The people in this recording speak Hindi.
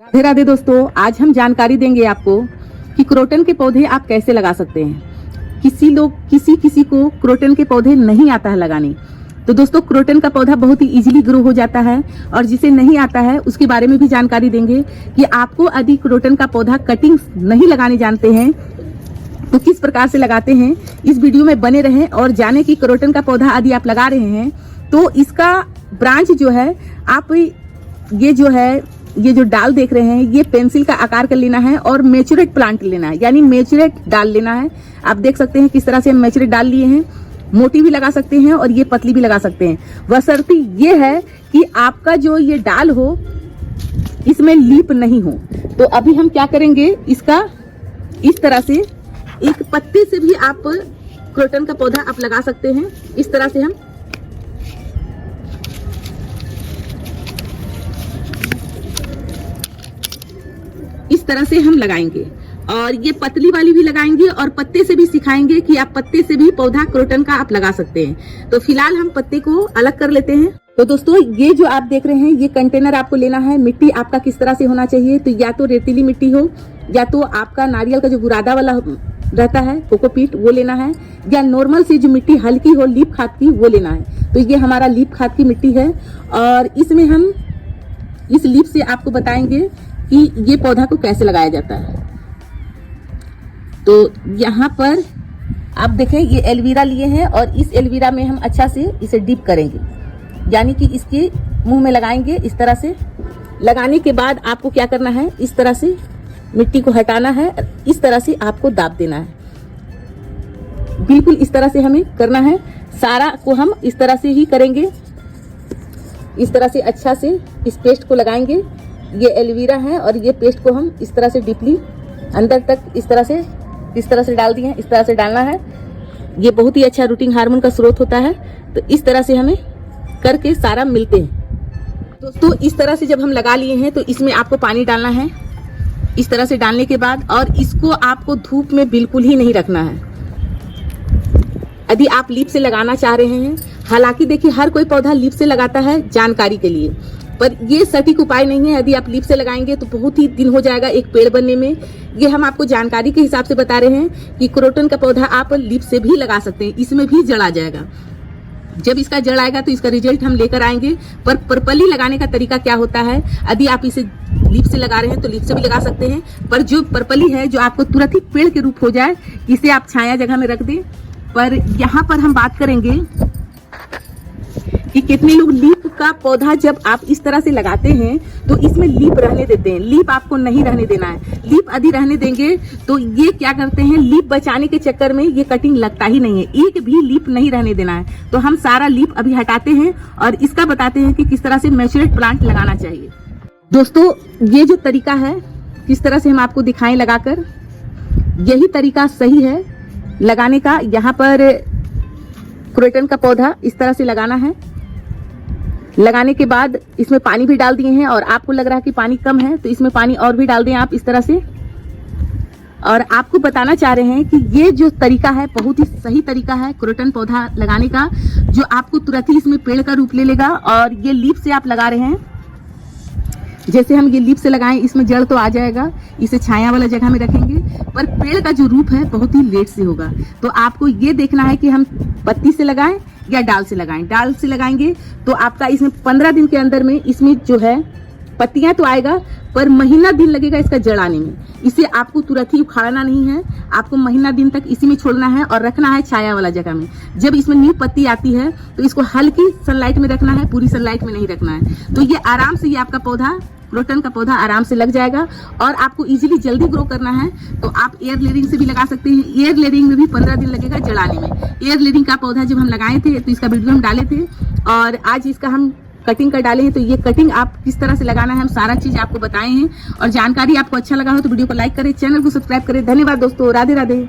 राधे राधे दोस्तों, आज हम जानकारी देंगे आपको कि क्रोटन के पौधे आप कैसे लगा सकते हैं। किसी को क्रोटन के पौधे नहीं आता है लगाने, तो दोस्तों क्रोटन का पौधा बहुत ही इजीली ग्रो हो जाता है। और जिसे नहीं आता है उसके बारे में भी जानकारी देंगे कि आपको यदि क्रोटन का पौधा कटिंग नहीं लगाने जानते हैं तो किस प्रकार से लगाते हैं। इस वीडियो में बने रहें और जाने कि क्रोटन का पौधा यदि आप लगा रहे हैं तो इसका ब्रांच जो है, आप ये जो डाल देख रहे हैं, ये पेंसिल का आकार कर लेना है और मैच्योरेट प्लांट लेना है, यानी मैच्योरेट डाल लेना है। आप देख सकते हैं किस तरह से हम मैच्योरेट डाल लिए हैं। मोटी भी लगा सकते हैं और ये पतली भी लगा सकते हैं। बशर्ते ये है कि आपका जो ये डाल हो इसमें लीप नहीं हो। तो अभी हम क्या करेंगे, इसका इस तरह से एक पत्ते से भी आप क्रोटन का पौधा आप लगा सकते हैं। इस तरह से हम लगाएंगे और ये पतली वाली भी लगाएंगे और पत्ते से भी सिखाएंगे कि आप पत्ते से भी पौधा क्रोटन का आप लगा सकते हैं। तो फिलहाल हम पत्ते को अलग कर लेते हैं। तो दोस्तों ये जो आप देख रहे हैं, ये कंटेनर आपको लेना है। मिट्टी आपका किस तरह से होना चाहिए, तो या तो रेतीली मिट्टी हो, या तो आपका नारियल का जो बुरादा वाला रहता है कोकोपीट वो लेना है, या नॉर्मल से जो मिट्टी हल्की हो लीप खाद की वो लेना है। तो ये हमारा लीप खाद की मिट्टी है और इसमें हम इस लीप से आपको बताएंगे कि ये पौधा को कैसे लगाया जाता है। तो यहाँ पर आप देखें, ये एलोवेरा लिए हैं और इस एलोवेरा में हम अच्छा से इसे डिप करेंगे, यानी कि इसके मुंह में लगाएंगे। इस तरह से लगाने के बाद आपको क्या करना है, इस तरह से मिट्टी को हटाना है, इस तरह से आपको दाब देना है। बिल्कुल इस तरह से हमें करना है। सारा को हम इस तरह से ही करेंगे। इस तरह से अच्छा से इस पेस्ट को लगाएंगे। ये एलोवेरा है और ये पेस्ट को हम इस तरह से डीपली अंदर तक इस तरह से डाल दिए हैं। इस तरह से डालना है। ये बहुत ही अच्छा रूटिंग हार्मोन का स्रोत होता है। तो इस तरह से हमें करके सारा मिलते हैं। दोस्तों इस तरह से जब हम लगा लिए हैं तो इसमें आपको पानी डालना है। इस तरह से डालने के बाद, और इसको आपको धूप में बिल्कुल ही नहीं रखना है यदि आप लीप से लगाना चाह रहे हैं। हालांकि देखिए हर कोई पौधा लीप से लगाता है जानकारी के लिए, पर ये सटीक उपाय नहीं है। यदि आप लीप से लगाएंगे तो बहुत ही दिन हो जाएगा एक पेड़ बनने में। ये हम आपको जानकारी के हिसाब से बता रहे हैं कि क्रोटन का पौधा आप लीप से भी लगा सकते हैं, इसमें भी जड़ आ जाएगा। जब इसका जड़ आएगा तो इसका रिजल्ट हम लेकर आएंगे। पर पर्पली लगाने का तरीका क्या होता है, यदि आप इसे लीप से लगा रहे हैं तो लीप से भी लगा सकते हैं, पर जो पर्पली है जो आपको तुरंत ही पेड़ के रूप हो जाए, इसे आप छाया जगह में रख दें। पर यहाँ पर हम बात करेंगे कि कितने लोग लीप का पौधा जब आप इस तरह से लगाते हैं तो इसमें लीप रहने देते हैं। लीप आपको नहीं रहने देना है। लीप यदि रहने देंगे तो ये क्या करते हैं, लीप बचाने के चक्कर में ये कटिंग लगता ही नहीं है। एक भी लीप नहीं रहने देना है। तो हम सारा लीप अभी हटाते हैं और इसका बताते हैं कि किस तरह से मैच्योरेट प्लांट लगाना चाहिए। दोस्तों ये जो तरीका है, किस तरह से हम आपको दिखाएं लगाकर, यही तरीका सही है लगाने का। यहाँ पर क्रोटन का पौधा इस तरह से लगाना है। लगाने के बाद इसमें पानी भी डाल दिए हैं और आपको लग रहा है कि पानी कम है तो इसमें पानी और भी डाल दें आप इस तरह से। और आपको बताना चाह रहे हैं कि ये जो तरीका है बहुत ही सही तरीका है क्रोटन पौधा लगाने का, जो आपको तुरंत ही इसमें पेड़ का रूप ले लेगा। और ये लीप से आप लगा रहे हैं, जैसे हम ये लीप से लगाएं इसमें जड़ तो आ जाएगा, इसे छाया वाला जगह में रखेंगे, पर पेड़ का जो रूप है बहुत ही लेट से होगा। तो आपको ये देखना है कि हम पत्ती से लगाएं या डाल से लगाएं। डाल से लगाएंगे तो आपका इसमें 15 दिन के अंदर में इसमें जो है पत्तियां तो आएगा, पर महीना दिन लगेगा इसका जड़ आने में। इसे आपको तुरंत ही उखाड़ना नहीं है, आपको महीना दिन तक इसी में छोड़ना है और रखना है छाया वाला जगह में। जब इसमें न्यू पत्ती आती है तो इसको हल्की सनलाइट में रखना है, पूरी सनलाइट में नहीं रखना है। तो ये आराम से, ये आपका पौधा क्रोटन का पौधा आराम से लग जाएगा। और आपको इजीली जल्दी ग्रो करना है तो आप एयर लेयरिंग से भी लगा सकते हैं। एयर लेयरिंग में भी 15 दिन लगेगा जड़ आने में। एयर लेयरिंग का पौधा जब हम लगाए थे तो इसका वीडियो हम डाले थे और आज इसका हम कटिंग कर डाले हैं। तो ये कटिंग आप किस तरह से लगाना है हम सारा चीज आपको बताए हैं। और जानकारी आपको अच्छा लगा हो तो वीडियो को लाइक करें, चैनल को सब्सक्राइब करें। धन्यवाद दोस्तों, राधे राधे।